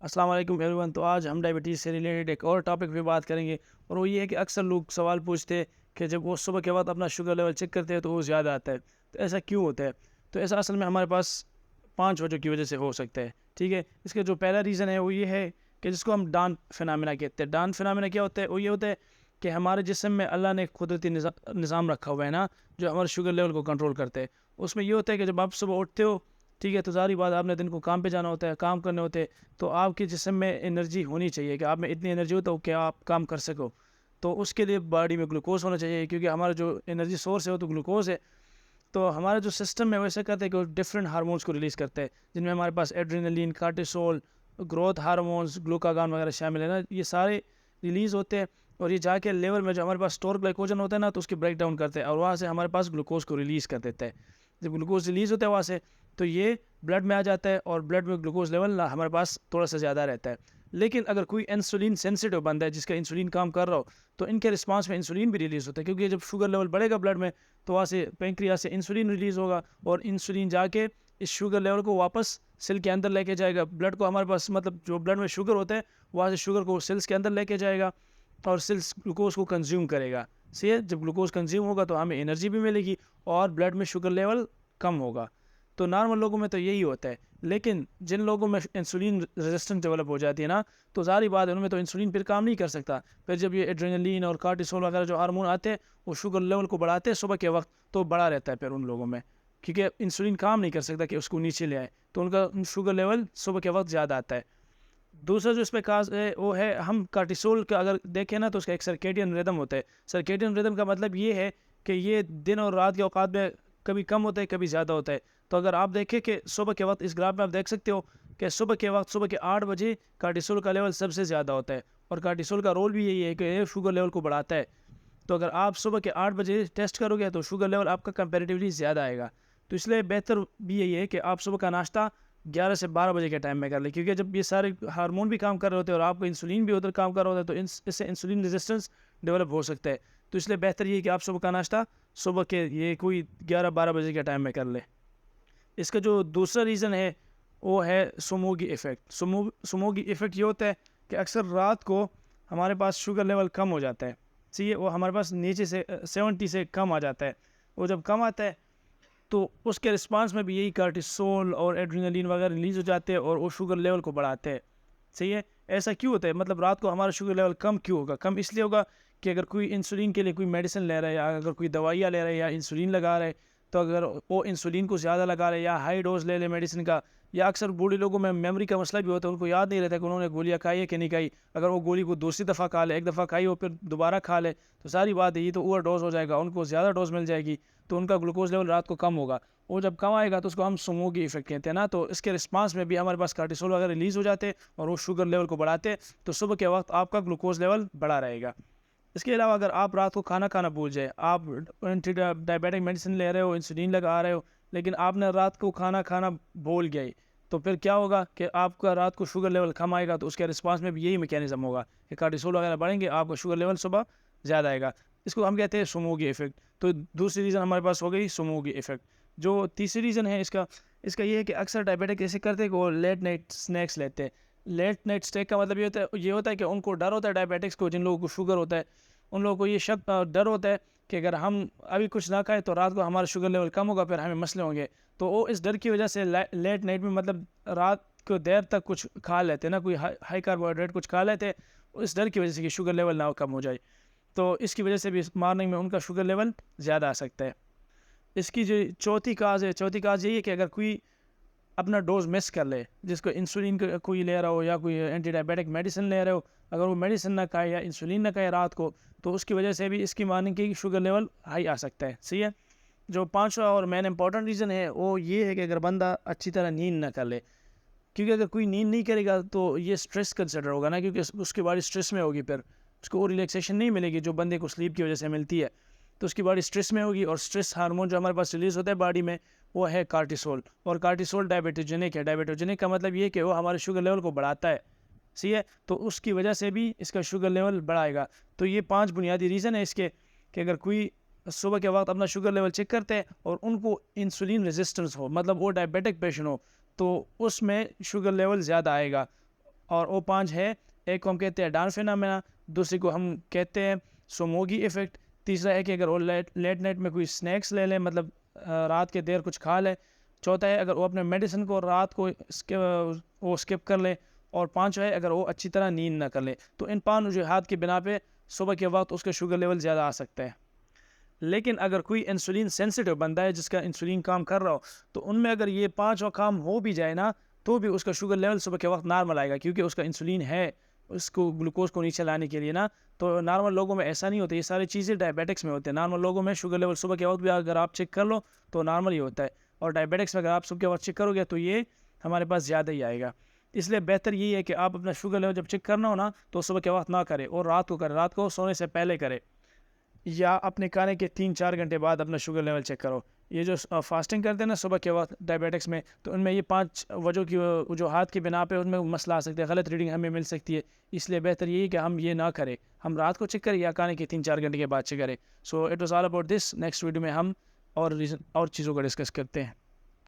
अस्सलाम वालेकुम एवरीवन। तो आज हम डायबिटीज़ से रिलेटेड एक और टॉपिक पे बात करेंगे और वो ये है कि अक्सर लोग सवाल पूछते हैं कि जब वो सुबह के वक्त अपना शुगर लेवल चेक करते हैं तो वो ज़्यादा आता है। तो ऐसा क्यों होता है? तो ऐसा असल में हमारे पास 5 वजह की वजह से हो सकता है। ठीक है, इसका जो पहला रीज़न है वो ये है कि जिसको हम डान फिनोमेना कहते हैं। डान फिनोमेना क्या होता है? वो ये होता है कि हमारे जिस्म में अल्लाह ने कुदरती निज़ाम रखा हुआ है ना, जो हमारे शुगर लेवल को कंट्रोल करते हैं। उसमें ये होता है कि जब आप सुबह उठते हो, ठीक है, तो ज़ाहिर बात आपने दिन को काम पे जाना होता है, काम करने होते हैं, तो आपके जिस्म में एनर्जी होनी चाहिए कि आप में इतनी एनर्जी हो तो कि आप काम कर सको। तो उसके लिए बॉडी में ग्लूकोज़ होना चाहिए, क्योंकि हमारा जो एनर्जी सोर्स है वो तो ग्लूकोज़ है। तो हमारा जो सिस्टम है वो ऐसा करता है कि वो डिफरेंट हार्मोन्स को रिलीज़ करता है, जिनमें हमारे पास adrenaline, cortisol, growth hormones, glucagon वगैरह शामिल है ना, ये सारे रिलीज़ होते हैं और ये जाके लेवर में जो हमारे पास स्टोर ग्लाइकोजन होता है ना, तो उसके ब्रेक डाउन करते हैं और वहाँ से हमारे पास ग्लूकोज़ को रिलीज़ कर देता है। जब ग्लूकोज़ रिलीज़ होता है वहाँ से, तो ये ब्लड में आ जाता है और ब्लड में ग्लूकोज़ लेवल ना हमारे पास थोड़ा-सा ज़्यादा रहता है। लेकिन अगर कोई इंसुलिन सेंसिटिव बंदा है, जिसका इंसुलिन काम कर रहा हो, तो इनके रिस्पॉन्स में इंसुलिन भी रिलीज़ होता है, क्योंकि जब शुगर लेवल बढ़ेगा ब्लड में, तो वहाँ से पैंक्रियाज से इंसुलिन रिलीज़ होगा और इंसुलिन जाके इस शुगर लेवल को वापस सेल के अंदर लेके जाएगा। ब्लड को हमारे पास, मतलब जो ब्लड में शुगर होता है, वहाँ से शुगर को सेल्स के अंदर लेके जाएगा और सेल्स ग्लूकोज़ को कंज़्यूम करेगा। सही है? जब ग्लूकोज़ कंज़्यूम होगा तो हमें एनर्जी भी मिलेगी और ब्लड में शुगर लेवल कम होगा। तो नॉर्मल लोगों में तो यही होता है। लेकिन जिन लोगों में इंसुलिन रेजिस्टेंस डेवलप हो जाती है ना, तो ज़ाहिर बात है उनमें तो इंसुलिन फिर काम नहीं कर सकता। फिर जब ये एड्रेनलिन और कार्टिसोल वगैरह जो हार्मोन आते हैं, वो शुगर लेवल को बढ़ाते हैं सुबह के वक़्त, तो बढ़ा रहता है फिर उन लोगों में। क्योंकि इंसुलिन काम नहीं कर सकता कि उसको नीचे ले आए, तो उनका शुगर लेवल सुबह के वक़्त ज़्यादा आता है। दूसरा जो इसमें ख़ास है वो है, हम कार्टिसोल का अगर देखें ना, तो उसका एक सर्केडियन रिदम होता है। सर्केडियन रिदम का मतलब ये है कि ये दिन और रात के औकात में कभी कम होता है, कभी ज़्यादा होता है। तो अगर आप देखें कि सुबह के वक्त, इस ग्राफ में आप देख सकते हो कि सुबह के वक्त, सुबह के 8 बजे कार्टिसोल का लेवल सबसे ज़्यादा होता है और कार्टिसोल का रोल भी यही है कि ये शुगर लेवल को बढ़ाता है। तो अगर आप सुबह के 8 बजे टेस्ट करोगे तो शुगर लेवल आपका कंपैरेटिवली ज़्यादा आएगा। तो इसलिए बेहतर भी यही है कि आप सुबह का नाश्ता 11 से 12 बजे के टाइम में कर लें, क्योंकि जब ये सारे हार्मोन भी काम कर रहे होते हैं और आपका इंसुलिन भी उधर काम कर रहा होता है, तो इससे इंसुलिन रेजिस्टेंस डेवलप हो सकता है। तो इसलिए बेहतर ये है कि आप सुबह का नाश्ता सुबह के ये कोई 11-12 बजे के टाइम में कर लें। इसका जो दूसरा रीज़न है वो है स्मोगी इफ़ेक्ट। स्मोगी इफ़ेक्ट ये होता है कि अक्सर रात को हमारे पास शुगर लेवल कम हो जाता है। सही है? वो हमारे पास नीचे से 70 से कम आ जाता है। वो जब कम आता है तो उसके रिस्पॉन्स में भी यही कार्टिसोल और एड्रेनलिन वगैरह रिलीज़ हो जाते हैं और वो शुगर लेवल को बढ़ाते हैं। सही है? ऐसा क्यों होता है? मतलब रात को हमारा शुगर लेवल कम क्यों होगा? कम इसलिए होगा कि अगर कोई इंसुलिन के लिए कोई मेडिसिन ले रहा है, या अगर कोई दवाइयाँ ले रहा है या इंसुलिन लगा रहा है, तो अगर वो इंसुलिन को ज़्यादा लगा रहे हैं या हाई डोज़ ले ले मेडिसिन का, या अक्सर बूढ़े लोगों में मेमोरी का मसला भी होता है, उनको याद नहीं रहता कि उन्होंने गोलियाँ खाई है कि नहीं खाई। अगर वो गोली को दूसरी दफ़ा खा ले, एक दफ़ा खाई हो फिर दोबारा खा ले, तो सारी बात है ये तो ओवर डोज़ हो जाएगा, उनको ज़्यादा डोज़ मिल जाएगी, तो उनका ग्लूकोज़ लेवल रात को कम होगा। वो जब कम आएगा तो उसको हम स्मोगी इफ़ेक्ट कहते हैं ना, तो इसके रिस्पॉन्स में भी हमारे पास कार्टिसोल वगैरह रिलीज़ हो जाते हैं और वो शुगर लेवल को बढ़ाते हैं, तो सुबह के वक्त आपका ग्लूकोज़ लेवल बढ़ा रहेगा। इसके अलावा अगर आप रात को खाना खाना भूल जाए, आप एंटी डायबिटिक मेडिसिन ले रहे हो, इंसुलिन लगा रहे हो, लेकिन आपने रात को खाना खाना भूल गए, तो फिर क्या होगा कि आपका रात को शुगर लेवल कम आएगा, तो उसके रिस्पॉन्स में भी यही मैकेनिज्म होगा कि कार्टिसोल वगैरह बढ़ेंगे, आपका शुगर लेवल सुबह ज़्यादा आएगा। इसको हम कहते हैं स्मोगी इफ़ेक्ट। तो दूसरी रीज़न हमारे पास हो गई स्मोगी इफ़ेक्ट। जो तीसरी रीज़न है इसका इसका ये है कि अक्सर डायबिटिक ऐसे करते हैं कि वो लेट नाइट स्नैक्स लेते हैं। लेट नाइट स्नैक का मतलब ये होता है कि उनको डर होता है डायबिटिक्स को, जिन लोगों को शुगर होता है, उन लोगों को ये डर होता है कि अगर हम अभी कुछ ना खाएँ तो रात को हमारा शुगर लेवल कम होगा, फिर हमें मसले होंगे। तो वो इस डर की वजह से लेट नाइट में, मतलब रात को देर तक कुछ खा लेते हैं ना, कोई हाई कार्बोहाइड्रेट कुछ खा लेते हैं, इस डर की वजह से कि शुगर लेवल ना कम हो जाए। तो इसकी वजह से भी मॉर्निंग में उनका शुगर लेवल ज़्यादा आ सकता है। इसकी जो चौथी काज़ यही है कि अगर कोई अपना डोज़ मिस कर ले, जिसको इंसुलिन कोई ले रहा हो या कोई एंटी डायबिटिक मेडिसिन ले रहे हो, अगर वो मेडिसिन ना खाए या इंसुलिन ना खाए रात को, तो उसकी वजह से भी इसकी मॉर्निंग की शुगर लेवल हाई आ सकता है। सही है? जो पाँचवा और मेन इंपॉर्टेंट रीज़न है वो ये है कि अगर बंदा अच्छी तरह नींद ना कर ले, क्योंकि अगर कोई नींद नहीं करेगा तो ये स्ट्रेस कंसिडर होगा ना, क्योंकि उसकी बॉडी स्ट्रेस में होगी, फिर उसको वो रिलैक्सेशन नहीं मिलेगी जो बंदे को स्लीप की वजह से मिलती है। तो उसकी बॉडी स्ट्रेस में होगी और स्ट्रेस हार्मोन जो हमारे पास रिलीज़ होता है बॉडी में, वो है कार्टिसोल। और कार्टिसोल डायबिटोजेनिक है। डायबिटोजेनिक का मतलब ये है कि वो हमारे शुगर लेवल को बढ़ाता है। सही है? तो उसकी वजह से भी इसका शुगर लेवल बढ़ाएगा। तो ये 5 बुनियादी रीज़न है इसके, कि अगर कोई सुबह के वक्त अपना शुगर लेवल चेक करते हैं और उनको इंसुलिन रेजिस्टेंस हो, मतलब वो डायबिटिक पेशेंट हो, तो उसमें शुगर लेवल ज़्यादा आएगा। और O5 है, एक को हम कहते हैं डार्क फिनोमेना, दूसरी को हम कहते हैं सोमोगी इफ़ेक्ट। तीसरा है कि अगर वो लेट नाइट में कोई स्नैक्स ले लें, मतलब रात के देर कुछ खा लें। चौथा है अगर वो अपने मेडिसिन को रात को वो स्किप कर ले। और पांचवा है अगर वो अच्छी तरह नींद ना कर ले। तो इन 5 वजूहात की बिना पे सुबह के वक्त उसका शुगर लेवल ज़्यादा आ सकता है। लेकिन अगर कोई इंसुलिन सेंसिटिव बंदा है जिसका इंसुलिन काम कर रहा हो, तो उनमें अगर ये 5 काम हो भी जाए ना, तो भी उसका शुगर लेवल सुबह के वक्त नॉर्मल आएगा, क्योंकि उसका इंसुलिन है उसको ग्लूकोज को नीचे लाने के लिए ना। तो नॉर्मल लोगों में ऐसा नहीं होता, ये सारी चीज़ें डायबिटिक्स में होते हैं। नॉर्मल लोगों में शुगर लेवल सुबह के वक्त भी अगर आप चेक कर लो तो नॉर्मल ही होता है, और डायबिटिक्स में अगर आप सुबह के वक्त चेक करोगे तो ये हमारे पास ज़्यादा ही आएगा। इसलिए बेहतर यही है कि आप अपना शुगर लेवल जब चेक करना हो ना, तो सुबह के वक्त ना करें और रात को करें, रात को सोने से पहले करें, या अपने खाने के 3-4 घंटे बाद अपना शुगर लेवल चेक करो। ये जो फास्टिंग करते हैं ना सुबह के वक्त डायबिटिक्स में, तो उनमें ये 5 वजह की वजूहात की बिना पे उनमें मसला आ सकता है, गलत रीडिंग हमें मिल सकती है। इसलिए बेहतर यही कि हम ये ना करें, हम रात को चेक करें या खाने के 3-4 घंटे के बाद चेक करें। So it was all about this. Next video में हम और चीज़ों को डिस्कस करते हैं।